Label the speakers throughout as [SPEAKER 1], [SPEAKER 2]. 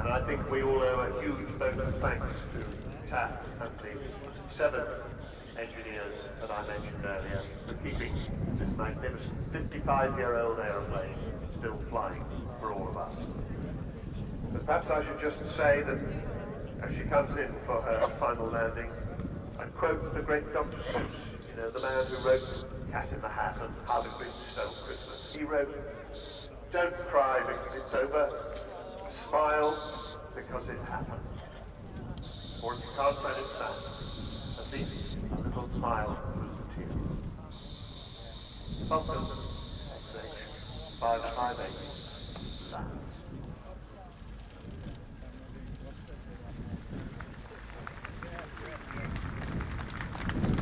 [SPEAKER 1] And I think we all owe a huge vote of thanks to TAF and the 7 engineers that I mentioned earlier for keeping this magnificent 55-year-old aeroplane still flying for all of us. But perhaps I should just say that as she comes in for her final landing, I quote the great Dr. Seuss, you know, the man who wrote Cat in the Hat and How the Grinch Stole Christmas. He wrote, "Don't cry because it's over, smile because it happened." Or if you can't find it now, at least a little smile through the tears. Vulcan XH558 lands.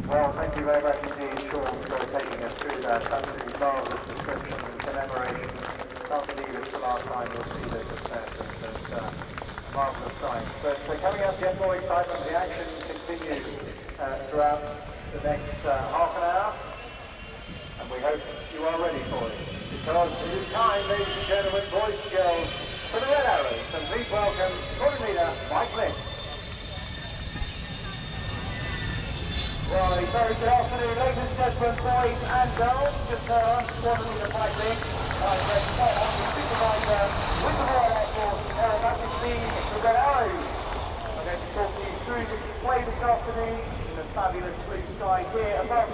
[SPEAKER 2] Well, thank you very much indeed, Sean, for taking us through that absolutely marvellous description and commemoration. Can't believe it's the last time you'll see this at Fairford. It's a marvellous sight. But coming up, yet more excitement. The action continues throughout the next half an hour, and we hope you are ready for it. Because it is time, ladies and gentlemen, boys and girls, for the Red Arrows, and please welcome squadron leader Mike Lynch. Right, very good afternoon, ladies and gentlemen, boys and girls. Just squadron leader Mike Lynch, supervisor with the Royal Air Force Aerobatic Team, the Red Arrows. I'm going to talk you through the display this afternoon in the fabulous blue sky here above.